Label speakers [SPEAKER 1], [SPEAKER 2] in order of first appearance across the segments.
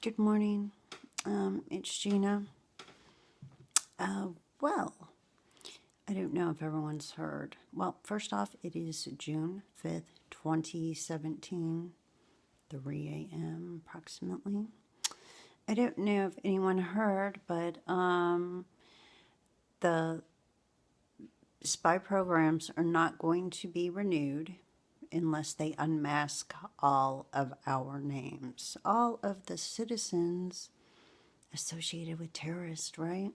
[SPEAKER 1] Good morning. It's Gina. Well, I don't know if everyone's heard. Well, first off, it is June 5th, 2017, 3 a.m. approximately. I don't know if anyone heard, but the spy programs are not going to be renewed unless they unmask all of our names, all of the citizens associated with terrorists, right?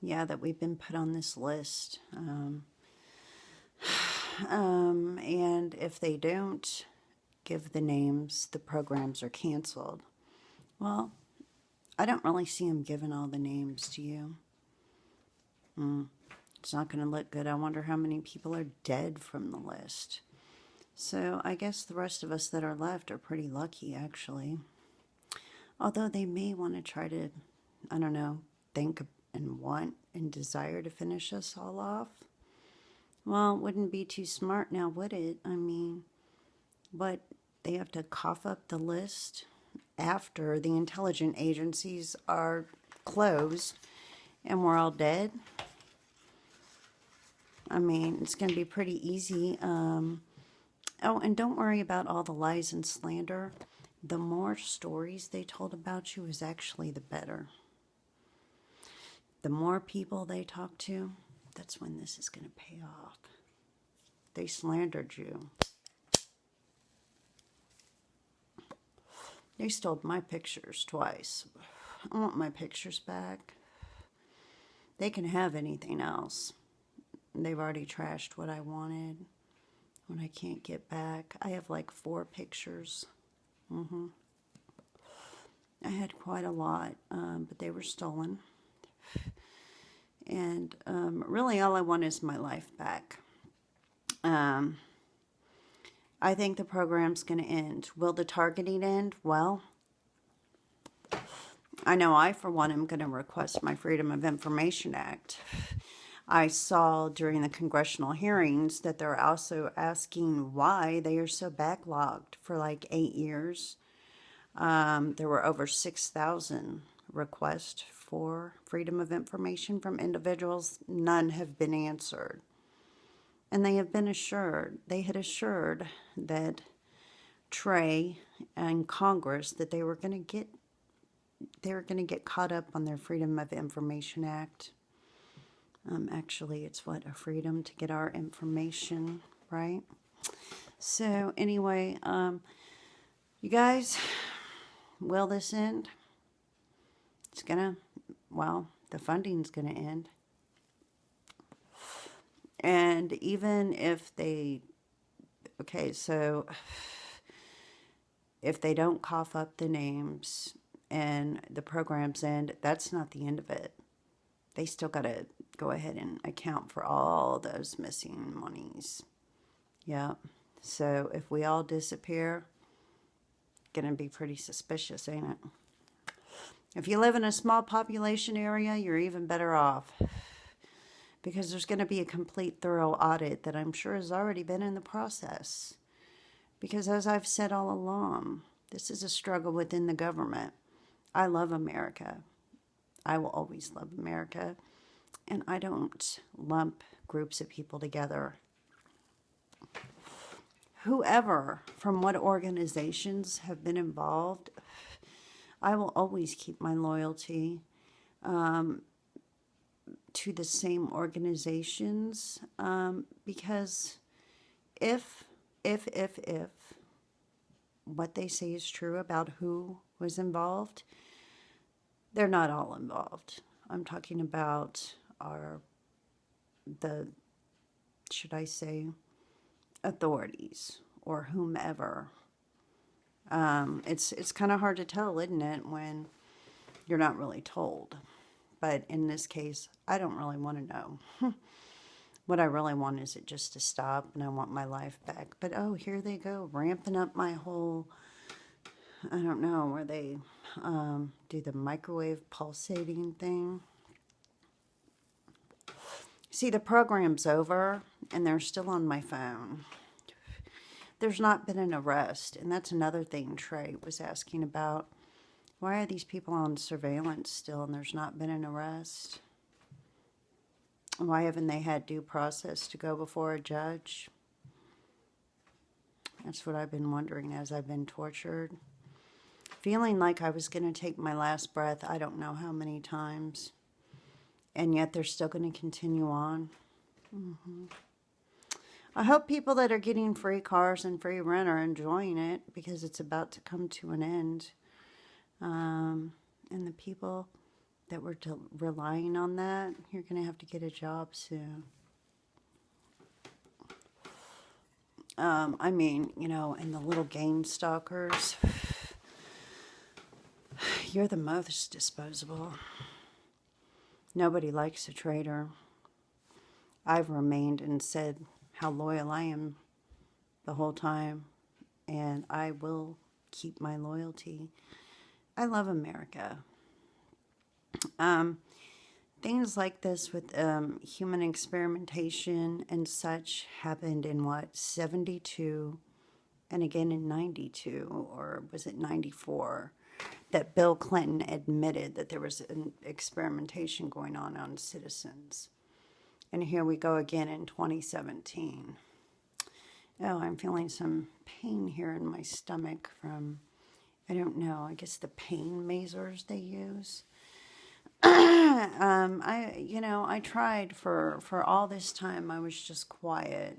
[SPEAKER 1] Yeah, that we've been put on this list. And if they don't give the names, the programs are canceled. Well, I don't really see them giving all the names to you. It's not going to look good. I wonder how many people are dead from the list. So I guess the rest of us that are left are pretty lucky, actually. Although they may want to try to, I don't know, think and want and desire to finish us all off. Well, it wouldn't be too smart now, would it? I mean, what, they have to cough up the list after the intelligence agencies are closed and we're all dead? I mean, it's going to be pretty easy. Oh, and don't worry about all the lies and slander. The more stories they told about you is actually the better. The more people they talk to, that's when this is going to pay off. They slandered you. They stole my pictures twice. I want my pictures back. They can have anything else. They've already trashed what I wanted, what I can't get back. I have like 4 pictures. I had quite a lot, but they were stolen. And really all I want is my life back. I think the program's going to end. Will the targeting end? Well, I know I, for one, am going to request my Freedom of Information Act. I saw during the congressional hearings that they're also asking why they are so backlogged for like 8 years. There were over 6,000 requests for freedom of information from individuals. None have been answered. And they have been assured, they had assured that Trey and Congress that they were going to get caught up on their Freedom of Information Act. Actually, it's what, a freedom to get our information, right? So anyway, you guys, will this end? It's gonna, well, the funding's gonna end. And even if they, okay, so if they don't cough up the names and the programs end, that's not the end of it. They still got to go ahead and account for all those missing monies. Yeah. So if we all disappear, going to be pretty suspicious, ain't it? If you live in a small population area, you're even better off. Because there's going to be a complete thorough audit that I'm sure has already been in the process. Because as I've said all along, this is a struggle within the government. I love America. I will always love America. And I don't lump groups of people together. Whoever, from what organizations have been involved, I will always keep my loyalty to the same organizations. Because if what they say is true about who was involved, they're not all involved. I'm talking about should I say, authorities or whomever. It's kind of hard to tell, isn't it, when you're not really told. But in this case, I don't really want to know. What I really want is it just to stop, and I want my life back. But oh, here they go, ramping up my whole, I don't know, where they do the microwave pulsating thing. See, the program's over, and they're still on my phone. There's not been an arrest, and that's another thing Trey was asking about. Why are these people on surveillance still and there's not been an arrest? Why haven't they had due process to go before a judge? That's what I've been wondering as I've been tortured. Feeling like I was going to take my last breath, I don't know how many times. And yet they're still going to continue on. I hope people that are getting free cars and free rent are enjoying it, because it's about to come to an end. And the people that were relying on that, you're going to have to get a job soon. I mean, you know, and the little game stalkers, you're the most disposable. Nobody likes a traitor. I've remained and said how loyal I am the whole time, and I will keep my loyalty. I love America. Things like this with human experimentation and such happened in, what, 72, and again in 92, or was it 94, that Bill Clinton admitted that there was an experimentation going on citizens. And here we go again in 2017. Oh, I'm feeling some pain here in my stomach from, I don't know, I guess the pain mazers they use. I tried for all this time. I was just quiet.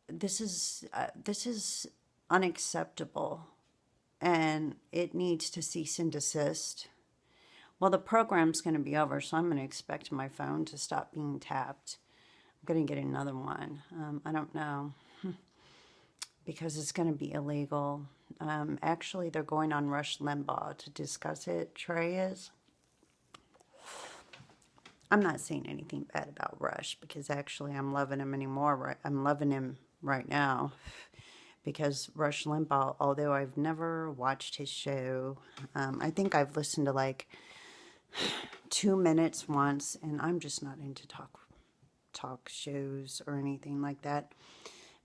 [SPEAKER 1] This is unacceptable, and it needs to cease and desist. Well, the program's going to be over, so I'm going to expect my phone to stop being tapped. I'm going to get another one. I don't know, because it's going to be illegal. Actually, they're going on Rush Limbaugh to discuss it. Trey is. I'm not saying anything bad about Rush, because actually I'm loving him anymore. I'm loving him right now, because Rush Limbaugh, although I've never watched his show, I think I've listened to like 2 minutes once, and I'm just not into talk shows or anything like that.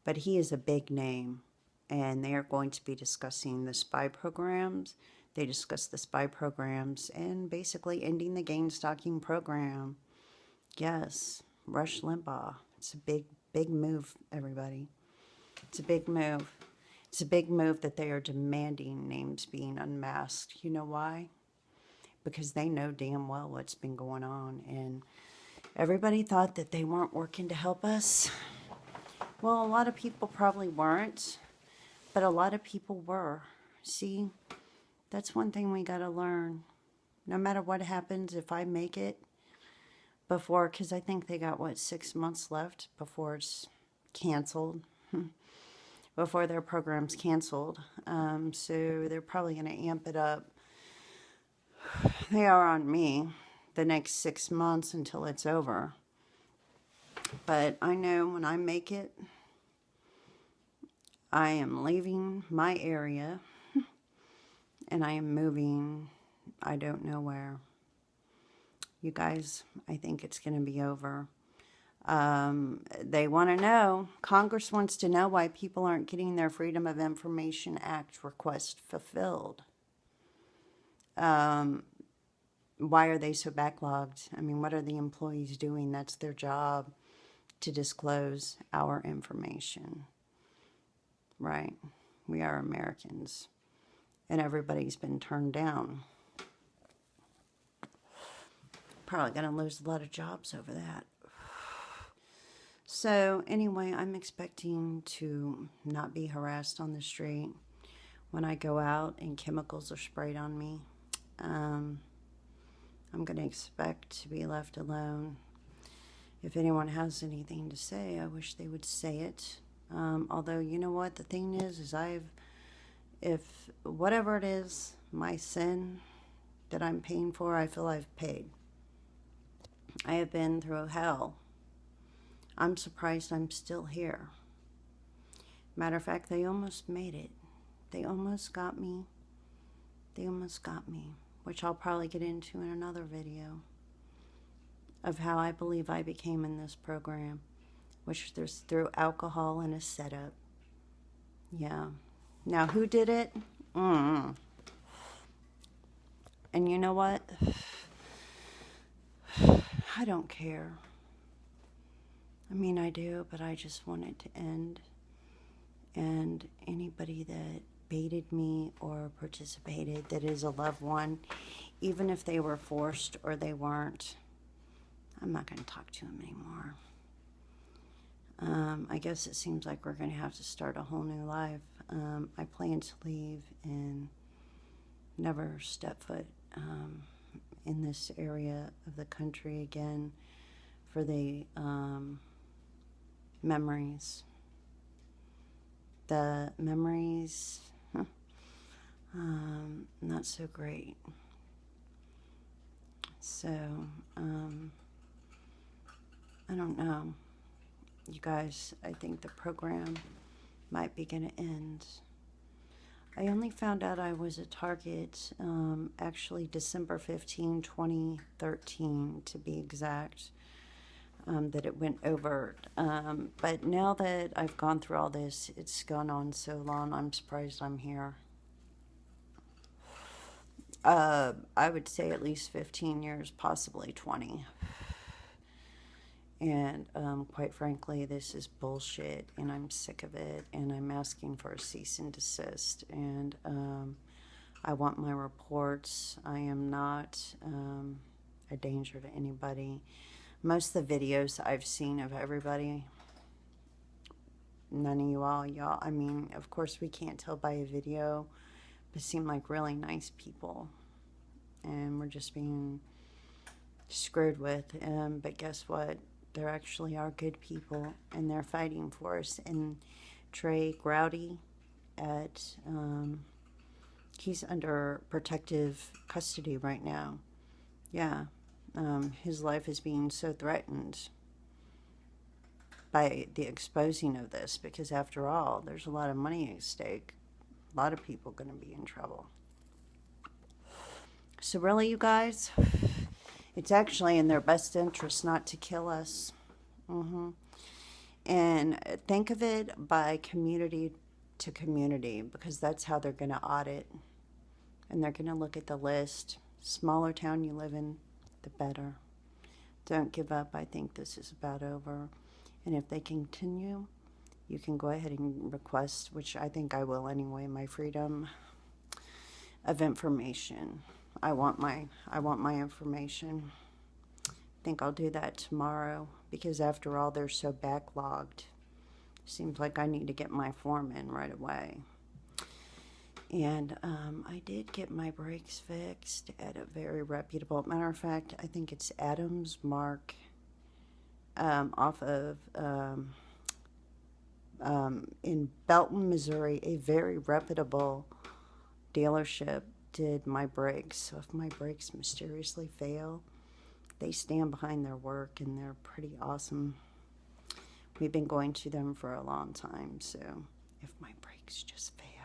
[SPEAKER 1] But he is a big name, and they are going to be discussing the spy programs. They discuss the spy programs and basically ending the gang stalking program. Yes, Rush Limbaugh. It's a big move, everybody. It's a big move. It's a big move that they are demanding names being unmasked. You know why? Because they know damn well what's been going on, and everybody thought that they weren't working to help us. Well, a lot of people probably weren't, but a lot of people were. See, that's one thing we got to learn. No matter what happens, if I make it before, because I think they got, what, 6 months left before it's canceled, before their program's canceled. So they're probably going to amp it up. They are on me the next 6 months until it's over. But I know when I make it, I am leaving my area, and I am moving, I don't know where. You guys, I think it's going to be over. They want to know, Congress wants to know why people aren't getting their Freedom of Information Act request fulfilled. Why are they so backlogged? I mean, what are the employees doing? That's their job, to disclose our information. Right? We are Americans. And everybody's been turned down. Probably going to lose a lot of jobs over that. So, anyway, I'm expecting to not be harassed on the street when I go out and chemicals are sprayed on me. I'm going to expect to be left alone. If anyone has anything to say, I wish they would say it. Although, you know what? The thing is if whatever it is, my sin that I'm paying for, I feel I've paid. I have been through hell. I'm surprised I'm still here. Matter of fact, they almost made it. They almost got me. They almost got me, which I'll probably get into in another video, of how I believe I became in this program, which there's through alcohol and a setup. Yeah. Now, who did it? And you know what? I don't care. I mean, I do, but I just want it to end. And anybody that baited me or participated that is a loved one, even if they were forced or they weren't, I'm not going to talk to them anymore. I guess it seems like we're going to have to start a whole new life. I plan to leave and never step foot in this area of the country again for the memories. The memories, not so great. So, I don't know. You guys, I think the program might be going to end. I only found out I was a target actually December 15, 2013 to be exact, that it went over. But now that I've gone through all this, it's gone on so long, I'm surprised I'm here. I would say at least 15 years, possibly 20. And quite frankly, this is bullshit, and I'm sick of it, and I'm asking for a cease and desist. And I want my reports. I am not a danger to anybody. Most of the videos I've seen of everybody, none of you all, I mean, of course we can't tell by a video, but seem like really nice people. And we're just being screwed with. But guess what? There actually are good people, and they're fighting for us. And Trey Growdy, he's under protective custody right now. Yeah, his life is being so threatened by the exposing of this, because after all, there's a lot of money at stake. A lot of people going to be in trouble. So really, you guys, it's actually in their best interest not to kill us. And think of it by community to community, because that's how they're going to audit. And they're going to look at the list. Smaller town you live in, the better. Don't give up. I think this is about over. And if they continue, you can go ahead and request, which I think I will anyway, my freedom of information. I want my information. I think I'll do that tomorrow, because after all, they're so backlogged. Seems like I need to get my form in right away. And I did get my brakes fixed at a very reputable, matter of fact, I think it's Adams Mark, off of in Belton, Missouri, a very reputable dealership did my brakes. So if my brakes mysteriously fail, they stand behind their work, and they're pretty awesome. We've been going to them for a long time, so if my brakes just fail,